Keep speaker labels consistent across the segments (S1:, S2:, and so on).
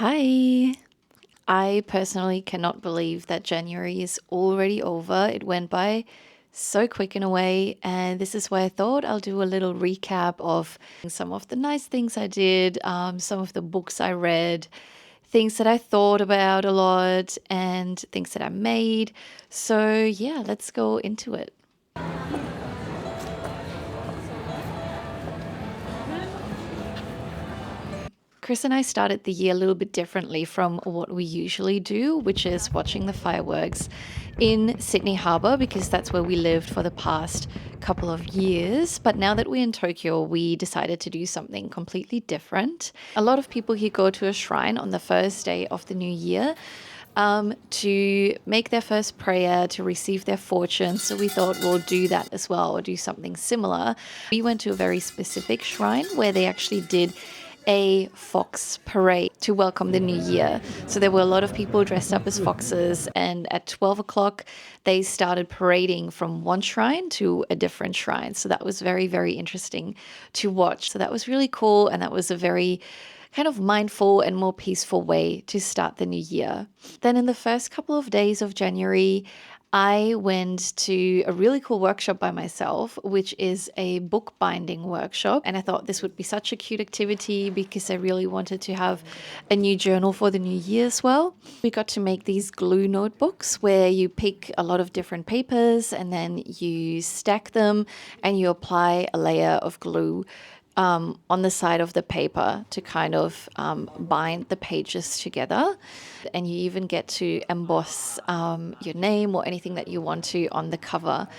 S1: Hi. I personally cannot believe that January is already over. It went by so quick in a way, and this is why I thought I'll do a little recap of some of the nice things I did, some of the books I read, things that I thought about a lot, and things that I made. So, yeah, let's go into it. Chris and I started the year a little bit differently from what we usually do, which is watching the fireworks in Sydney Harbour because that's where we lived for the past couple of years. But now that we're in Tokyo, we decided to do something completely different. A lot of people here go to a shrine on the first day of the new year. To make their first prayer, to receive their fortune. So we thought we'll do that as well, or do something similar. We went to a very specific shrine where they actually did a fox parade to welcome the new year. So there were a lot of people dressed up as foxes, and at 12 o'clock, they started parading from one shrine to a different shrine. So that was very, very interesting to watch. So that was really cool, and that was a very kind of mindful and more peaceful way to start the new year. Then in the first couple of days of January, I went to a really cool workshop by myself, which is a book binding workshop. And I thought this would be such a cute activity because I really wanted to have a new journal for the new year as well. We got to make these glue notebooks where you pick a lot of different papers and then you stack them and you apply a layer of glue on the side of the paper to kind of bind the pages together. And you even get to emboss your name or anything that you want to on the cover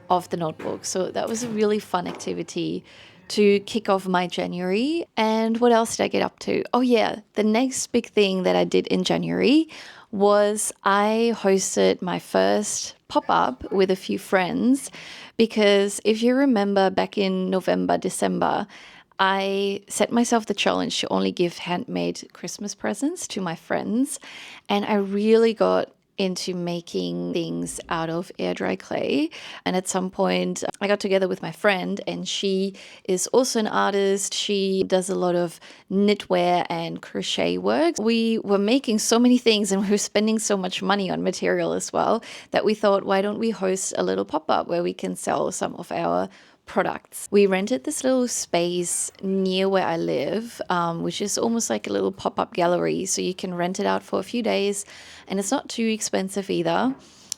S1: of the notebook. So that was a really fun activity to kick off my January. And what else did I get up to? Oh, yeah, the next big thing that I did in January was I hosted my first pop-up with a few friends because if you remember back in November, December, I set myself the challenge to only give handmade Christmas presents to my friends, and I really got into making things out of air dry clay. And at some point, I got together with my friend, and she is also an artist. She does a lot of knitwear and crochet work. We were making so many things, and we were spending so much money on material as well that we thought, why don't we host a little pop up where we can sell some of our products. We rented this little space near where I live, which is almost like a little pop-up gallery. So you can rent it out for a few days, and it's not too expensive either.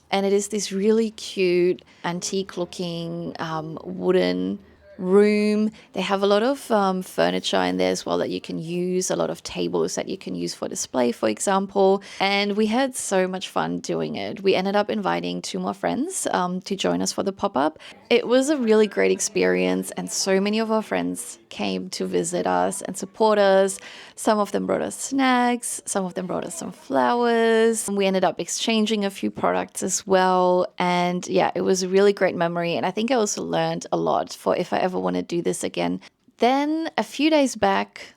S1: And it is this really cute, antique-looking wooden room. They have a lot of furniture in there as well that you can use, a lot of tables that you can use for display, for example. And we had so much fun doing it. We ended up inviting two more friends to join us for the pop-up. It was a really great experience, and so many of our friends came to visit us and support us. Some of them brought us snacks, some of them brought us some flowers. We ended up exchanging a few products as well. And yeah, it was a really great memory. And I think I also learned a lot for if I ever want to do this again. Then a few days back,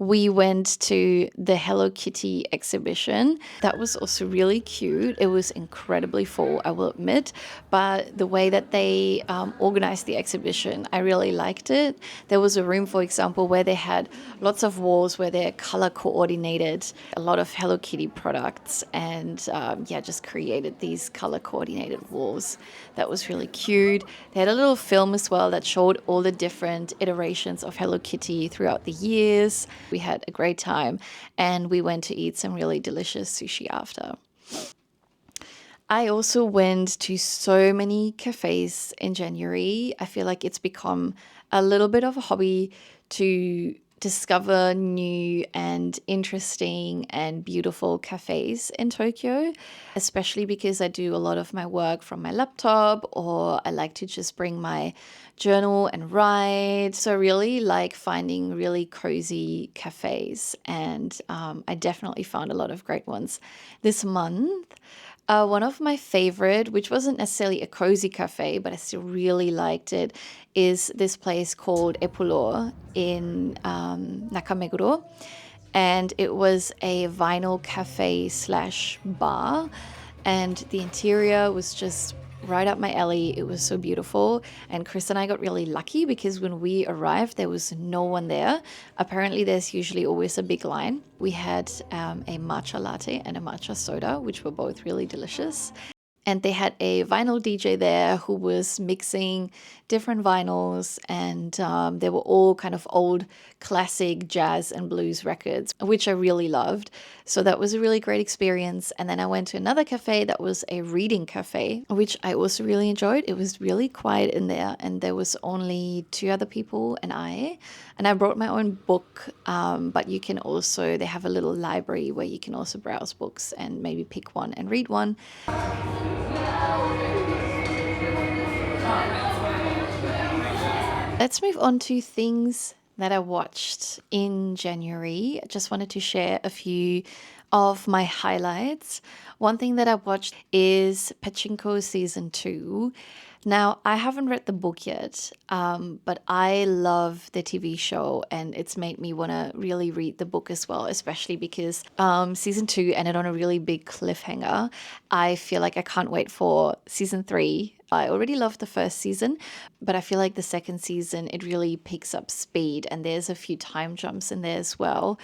S1: we went to the Hello Kitty exhibition. That was also really cute. It was incredibly full, I will admit, but the way that they organized the exhibition, I really liked it. There was a room, for example, where they had lots of walls where they color coordinated a lot of Hello Kitty products and just created these color coordinated walls. That was really cute. They had a little film as well that showed all the different iterations of Hello Kitty throughout the years. We had a great time, and we went to eat some really delicious sushi after. I also went to so many cafes in January. I feel like it's become a little bit of a hobby to discover new and interesting and beautiful cafes in Tokyo, especially because I do a lot of my work from my laptop, or I like to just bring my journal and write. So I really like finding really cozy cafes, and I definitely found a lot of great ones this month. One of my favorite, which wasn't necessarily a cozy cafe, but I still really liked it, is this place called Epulor in Nakameguro. And it was a vinyl cafe slash bar. And the interior was just right up my alley. It was so beautiful. And Chris and I got really lucky because when we arrived, there was no one there. Apparently, there's usually always a big line. We had a matcha latte and a matcha soda, which were both really delicious. And they had a vinyl DJ there who was mixing different vinyls, and they were all kind of old classic jazz and blues records, which I really loved. So that was a really great experience. And then I went to another cafe that was a reading cafe, which I also really enjoyed. It was really quiet in there, and there was only two other people and I. And I brought my own book, but you can also, they have a little library where you can also browse books and maybe pick one and read one. Let's move on to things that I watched in January. I just wanted to share a few of my highlights. One thing that I watched is Pachinko Season 2. Now, I haven't read the book yet, but I love the TV show, and it's made me want to really read the book as well, especially because season 2 ended on a really big cliffhanger. I feel like I can't wait for season 3. I already loved the first season, but I feel like the second season, it really picks up speed, and there's a few time jumps in there as well.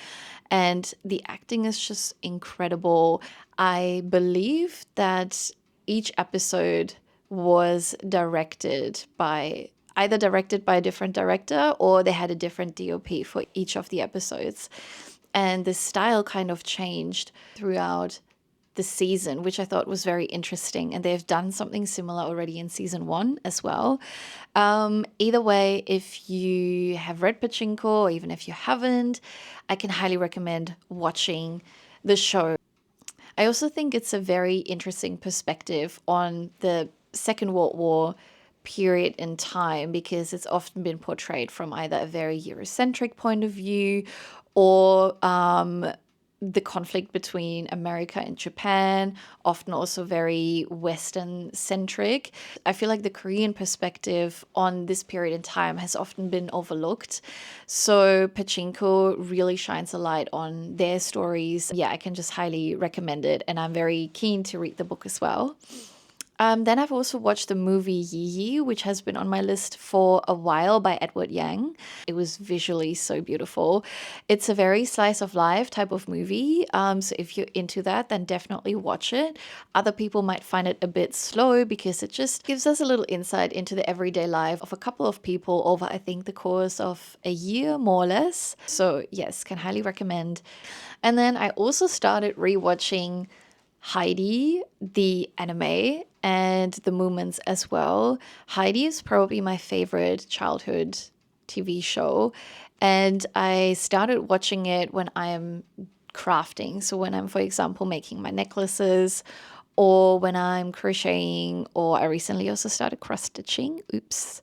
S1: And the acting is just incredible. I believe that each episode was directed by a different director, or they had a different DOP for each of the episodes. And the style kind of changed throughout the season, which I thought was very interesting. And they've done something similar already in season 1 as well. Either way, if you have read Pachinko, or even if you haven't, I can highly recommend watching the show. I also think it's a very interesting perspective on the Second World War period in time, because it's often been portrayed from either a very Eurocentric point of view, or the conflict between America and Japan, often also very Western centric. I feel like the Korean perspective on this period in time has often been overlooked. So Pachinko really shines a light on their stories. Yeah, I can just highly recommend it, and I'm very keen to read the book as well. Then I've also watched the movie Yi Yi, which has been on my list for a while, by Edward Yang. It was visually so beautiful. It's a very slice of life type of movie. So if you're into that, then definitely watch it. Other people might find it a bit slow because it just gives us a little insight into the everyday life of a couple of people over, I think, the course of a year, more or less. So yes, can highly recommend. And then I also started rewatching Heidi, the anime, and the Movements as well. Heidi is probably my favorite childhood TV show, and I started watching it when I'm crafting. So when I'm, for example, making my necklaces, or when I'm crocheting, or I recently also started cross stitching. Oops.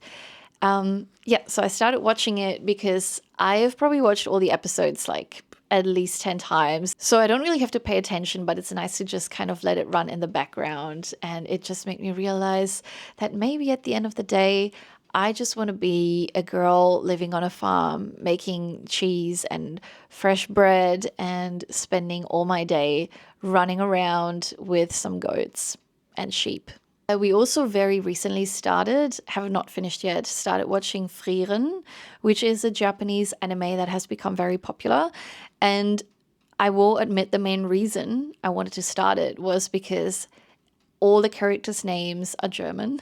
S1: Yeah, so I started watching it because I have probably watched all the episodes like at least 10 times. So I don't really have to pay attention, but it's nice to just kind of let it run in the background. And it just made me realize that maybe at the end of the day, I just want to be a girl living on a farm, making cheese and fresh bread, and spending all my day running around with some goats and sheep. We also very recently have not finished yet, started watching Frieren, which is a Japanese anime that has become very popular. And I will admit the main reason I wanted to start it was because all the characters' names are German.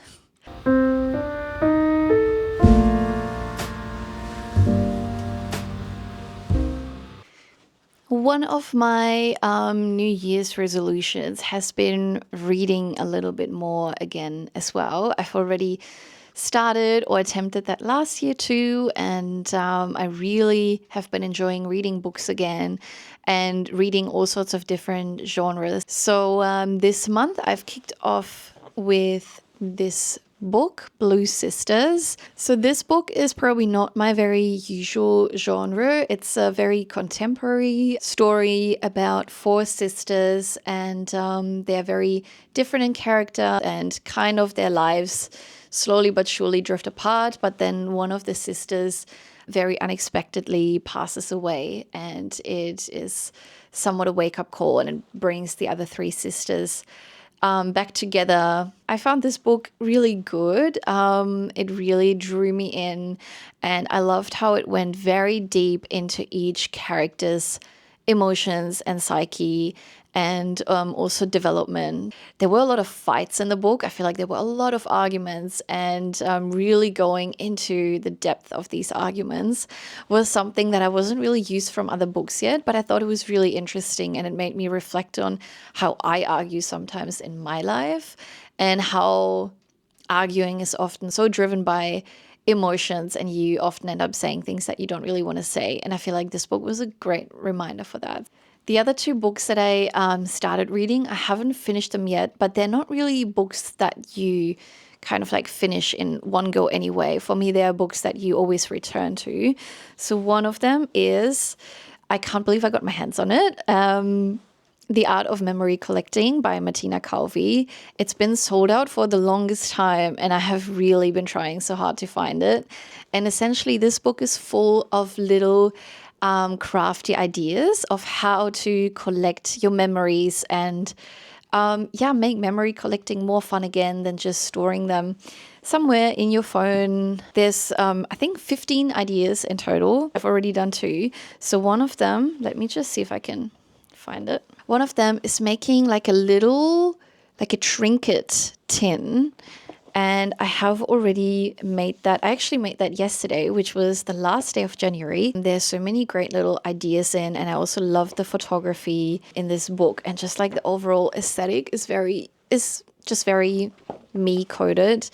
S1: One of my New Year's resolutions has been reading a little bit more again as well. I've already started or attempted that last year too, and I really have been enjoying reading books again and reading all sorts of different genres. So this month I've kicked off with this book, Blue Sisters. So this book is probably not my very usual genre. It's a very contemporary story about 4 sisters, and they're very different in character, and kind of their lives slowly but surely drift apart. But then one of the sisters very unexpectedly passes away, and it is somewhat a wake-up call, and it brings the other 3 sisters back together. I found this book really good. It really drew me in, and I loved how it went very deep into each character's emotions and psyche, and also development. There were a lot of fights in the book. I feel like there were a lot of arguments, and really going into the depth of these arguments was something that I wasn't really used from other books yet, but I thought it was really interesting, and it made me reflect on how I argue sometimes in my life, and how arguing is often so driven by emotions, and you often end up saying things that you don't really want to say. And I feel like this book was a great reminder for that. The other two books that I started reading, I haven't finished them yet, but they're not really books that you kind of like finish in one go anyway. For me, they are books that you always return to. So one of them is, I can't believe I got my hands on it, The Art of Memory Collecting by Martina Calvi. It's been sold out for the longest time, and I have really been trying so hard to find it. And essentially, this book is full of little crafty ideas of how to collect your memories, and make memory collecting more fun again than just storing them somewhere in your phone. There's, I think, 15 ideas in total. I've already done 2. So one of them, let me just see if I can find it. One of them is making like a trinket tin. And I have already made that. I actually made that yesterday, which was the last day of January. There's so many great little ideas in, and I also love the photography in this book, and just like the overall aesthetic is just very me coded.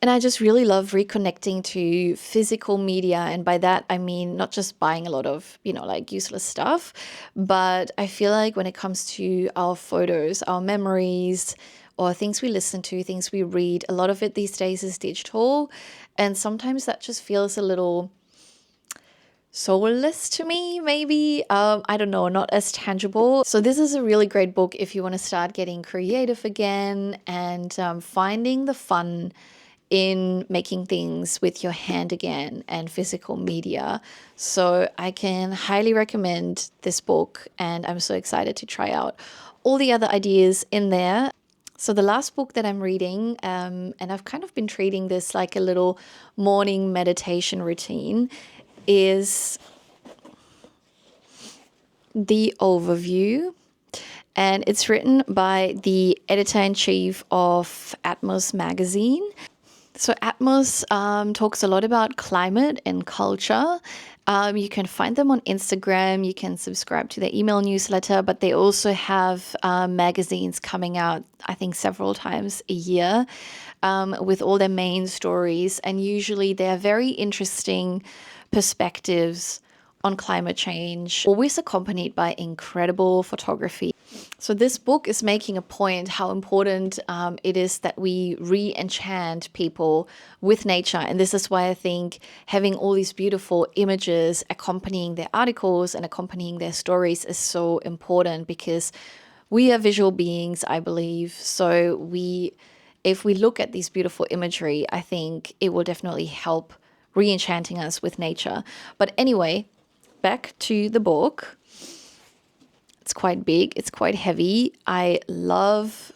S1: And I just really love reconnecting to physical media. And by that, I mean not just buying a lot of, like useless stuff, but I feel like when it comes to our photos, our memories, or things we listen to, things we read, a lot of it these days is digital. And sometimes that just feels a little soulless to me, maybe. I don't know, not as tangible. So this is a really great book if you want to start getting creative again, and finding the fun in making things with your hand again, and physical media. So I can highly recommend this book, and I'm so excited to try out all the other ideas in there. So the last book that I'm reading, and I've kind of been treating this like a little morning meditation routine, is The Overview. And it's written by the editor-in-chief of Atmos magazine. So Atmos talks a lot about climate and culture. You can find them on Instagram. You can subscribe to their email newsletter, but they also have magazines coming out, I think, several times a year, with all their main stories. And usually they are very interesting perspectives on climate change, always accompanied by incredible photography. So this book is making a point how important it is that we re-enchant people with nature. And this is why I think having all these beautiful images accompanying their articles and accompanying their stories is so important, because we are visual beings, I believe. So if we look at these beautiful imagery, I think it will definitely help re-enchanting us with nature. But anyway, back to the book. It's quite big, it's quite heavy. I love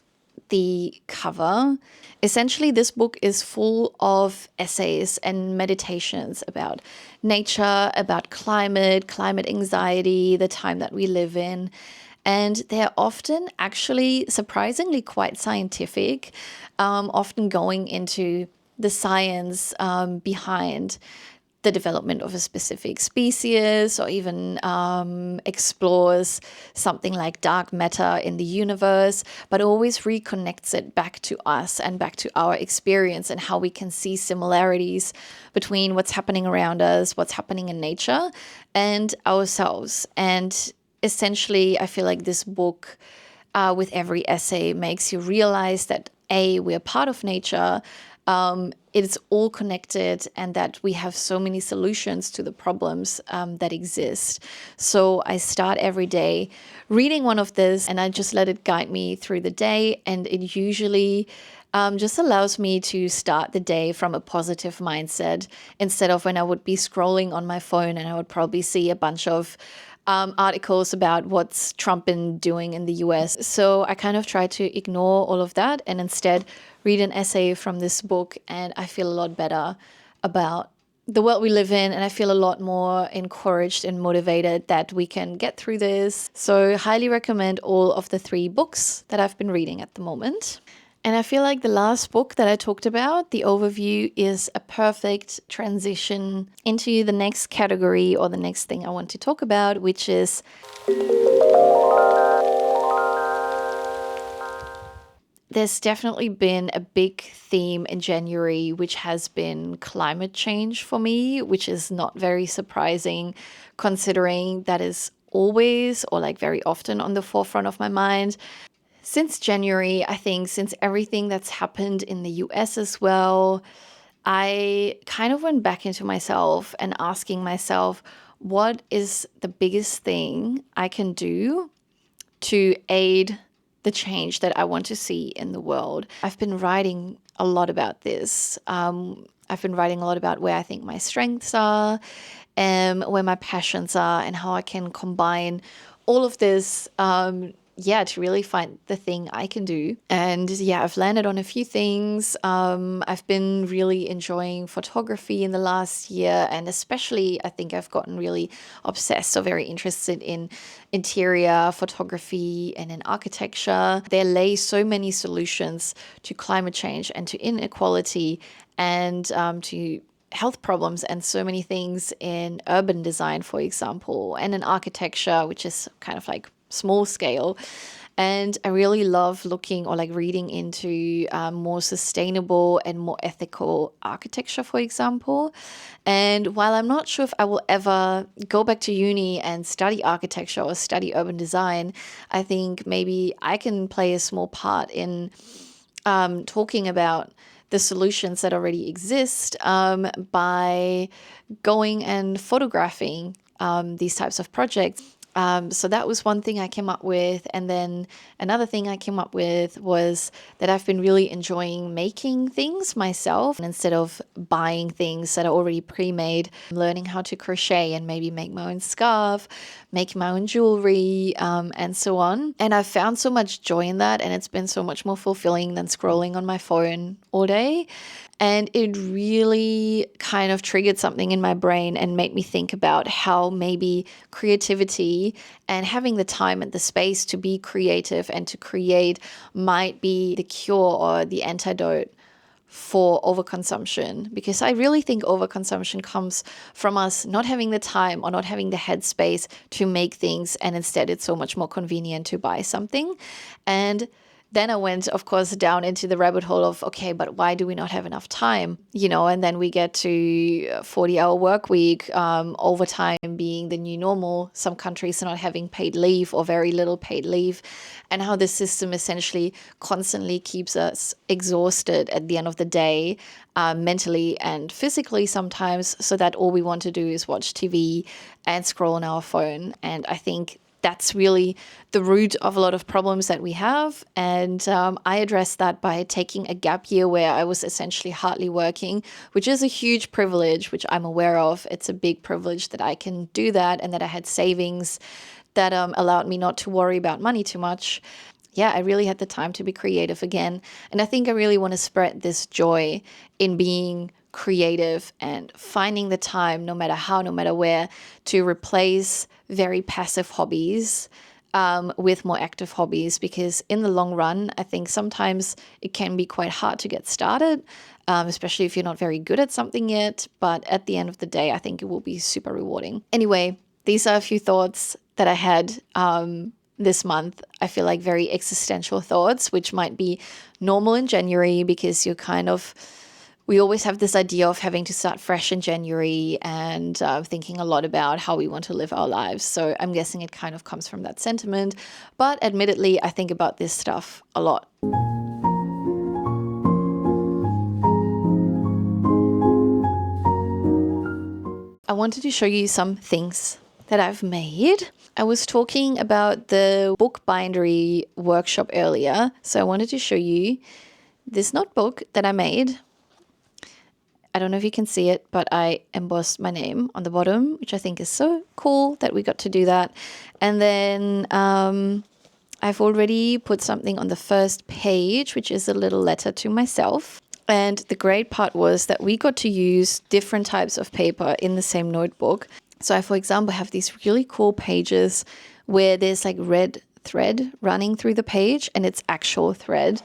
S1: the cover. Essentially, this book is full of essays and meditations about nature, about climate anxiety, the time that we live in. And they're often actually surprisingly quite scientific, often going into the science behind the development of a specific species, or even explores something like dark matter in the universe, but always reconnects it back to us and back to our experience, and how we can see similarities between what's happening around us, what's happening in nature, and ourselves. And essentially, I feel like this book, with every essay, makes you realize that we're part of nature, it's all connected, and that we have so many solutions to the problems that exist. So I start every day reading one of this, and I just let it guide me through the day. And it usually just allows me to start the day from a positive mindset, instead of when I would be scrolling on my phone and I would probably see a bunch of articles about what's Trump been doing in the US. So I kind of try to ignore all of that and instead read an essay from this book, and I feel a lot better about the world we live in, and I feel a lot more encouraged and motivated that we can get through this. So highly recommend all of the 3 books that I've been reading at the moment. And I feel like the last book that I talked about, the overview, is a perfect transition into the next category or the next thing I want to talk about, which is there's definitely been a big theme in January, which has been climate change for me, which is not very surprising considering that is always or like very often on the forefront of my mind. Since January, I think, since everything that's happened in the US as well, I kind of went back into myself and asking myself, what is the biggest thing I can do to aid the change that I want to see in the world? I've been writing a lot about this. I've been writing a lot about where I think my strengths are, where my passions are, and how I can combine all of this, to really find the thing I can do. And yeah, I've landed on a few things. I've been really enjoying photography in the last year, and especially I think I've gotten really obsessed or very interested in interior photography and in architecture. There lay so many solutions to climate change and to inequality and to health problems and so many things in urban design, for example, and in architecture, which is kind of like small scale. And I really love looking or like reading into more sustainable and more ethical architecture, for example. And while I'm not sure if I will ever go back to uni and study architecture or study urban design, I think maybe I can play a small part in talking about the solutions that already exist by going and photographing these types of projects. So that was one thing I came up with. And then another thing I came up with was that I've been really enjoying making things myself instead of buying things that are already pre-made, learning how to crochet and maybe make my own scarf, make my own jewelry, and so on. And I've found so much joy in that, and it's been so much more fulfilling than scrolling on my phone all day. And it really kind of triggered something in my brain and made me think about how maybe creativity and having the time and the space to be creative and to create might be the cure or the antidote for overconsumption. Because I really think overconsumption comes from us not having the time or not having the headspace to make things, and instead it's so much more convenient to buy something. And then I went, of course, down into the rabbit hole of, okay, but why do we not have enough time? And then we get to 40-hour work week, overtime being the new normal, some countries are not having paid leave or very little paid leave, and how the system essentially constantly keeps us exhausted at the end of the day, mentally and physically sometimes, so that all we want to do is watch TV and scroll on our phone. And I think that's really the root of a lot of problems that we have. And I addressed that by taking a gap year where I was essentially hardly working, which is a huge privilege, which I'm aware of. It's a big privilege that I can do that, and that I had savings that allowed me not to worry about money too much. Yeah, I really had the time to be creative again. And I think I really want to spread this joy in being creative and finding the time, no matter how, no matter where, to replace very passive hobbies with more active hobbies. Because in the long run, I think sometimes it can be quite hard to get started, especially if you're not very good at something yet. But at the end of the day, I think it will be super rewarding. Anyway, these are a few thoughts that I had this month. I feel like very existential thoughts, which might be normal in January because we always have this idea of having to start fresh in January and thinking a lot about how we want to live our lives. So I'm guessing it kind of comes from that sentiment. But admittedly, I think about this stuff a lot. I wanted to show you some things that I've made. I was talking about the book bindery workshop earlier, so I wanted to show you this notebook that I made. I don't know if you can see it, but I embossed my name on the bottom, which I think is so cool that we got to do that. And then I've already put something on the first page, which is a little letter to myself. And the great part was that we got to use different types of paper in the same notebook. So I, for example, have these really cool pages where there's like red thread running through the page and it's actual thread,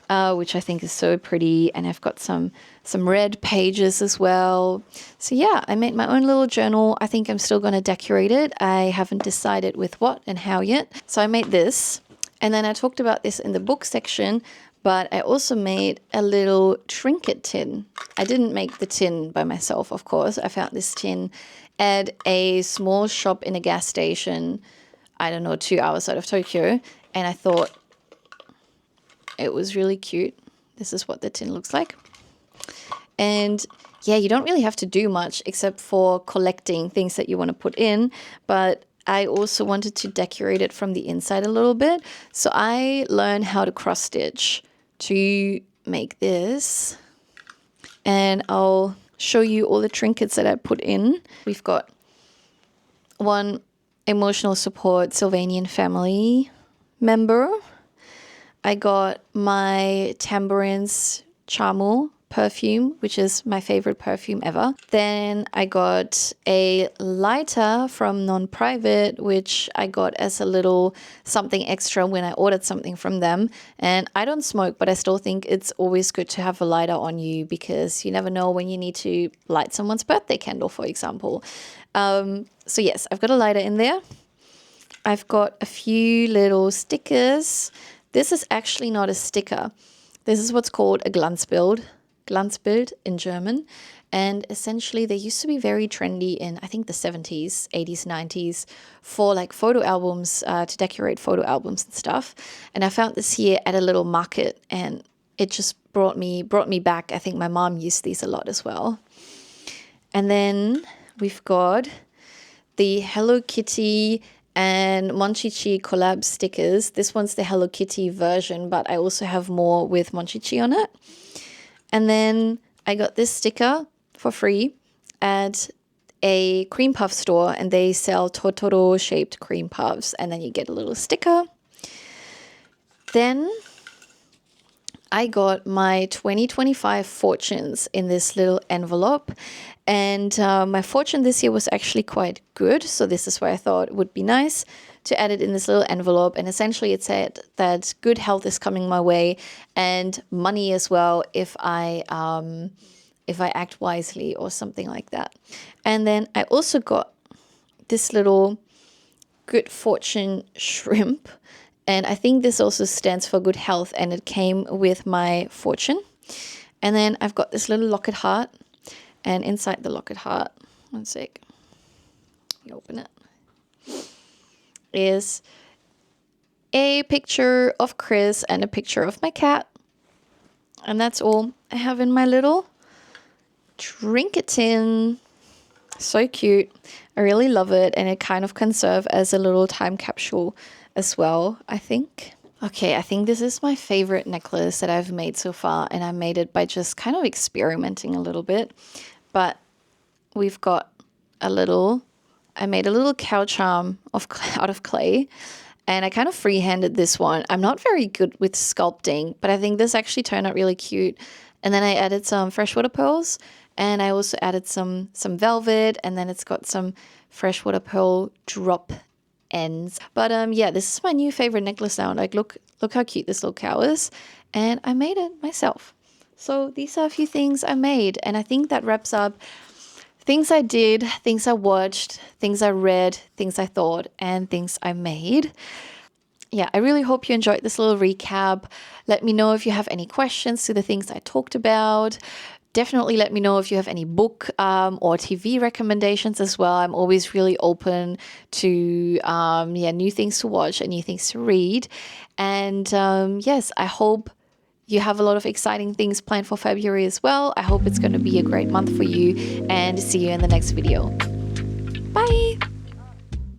S1: which I think is so pretty. And I've got some red pages as well. So yeah, I made my own little journal. I think I'm still going to decorate it. I haven't decided with what and how yet. So I made this. And then I talked about this in the book section, but I also made a little trinket tin. I didn't make the tin by myself, of course. I found this tin at a small shop in a gas station, I don't know, 2 hours out of Tokyo. And I thought it was really cute. This is what the tin looks like. And yeah, you don't really have to do much except for collecting things that you want to put in. But I also wanted to decorate it from the inside a little bit. So I learned how to cross stitch to make this. And I'll show you all the trinkets that I put in. We've got one emotional support Sylvanian family member. I got my Tambourines Charmel perfume, which is my favorite perfume ever. Then I got a lighter from Non-Private, which I got as a little something extra when I ordered something from them. And I don't smoke, but I still think it's always good to have a lighter on you because you never know when you need to light someone's birthday candle, for example. So yes, I've got a lighter in there. I've got a few little stickers. This is actually not a sticker. This is what's called a Glanzbild in German. And essentially they used to be very trendy in, I think, the 70s, 80s, 90s for like photo albums, to decorate photo albums and stuff. And I found this here at a little market and it just brought me back. I think my mom used these a lot as well. And then we've got the Hello Kitty and Monchichi collab stickers. This one's the Hello Kitty version, but I also have more with Monchichi on it. And then I got this sticker for free at a cream puff store, and they sell Totoro shaped cream puffs, and then you get a little sticker. Then I got my 2025 fortunes in this little envelope, and my fortune this year was actually quite good, so this is why I thought it would be nice to add it in this little envelope. And essentially it said that good health is coming my way and money as well if I act wisely or something like that. And then I also got this little good fortune shrimp, and I think this also stands for good health, and it came with my fortune. And then I've got this little locket heart, and inside the locket heart, one sec, let me open it, is a picture of Chris and a picture of my cat. And that's all I have in my little trinket tin. So cute. I really love it, and it kind of can serve as a little time capsule as well, I think. Okay, I think this is my favorite necklace that I've made so far, and I made it by just kind of experimenting a little bit. But we've got I made a little cow charm out of clay, and I kind of freehanded this one. I'm not very good with sculpting, but I think this actually turned out really cute. And then I added some freshwater pearls, and I also added some velvet, and then it's got some freshwater pearl drop ends. But yeah, this is my new favorite necklace now. Like, look how cute this little cow is, and I made it myself. So these are a few things I made, and I think that wraps up things I did, things I watched, things I read, things I thought, and things I made. Yeah, I really hope you enjoyed this little recap. Let me know if you have any questions to the things I talked about. Definitely let me know if you have any book or TV recommendations as well. I'm always really open to new things to watch and new things to read. And yes, I hope you have a lot of exciting things planned for February as well. I hope it's going to be a great month for you, and see you in the next video.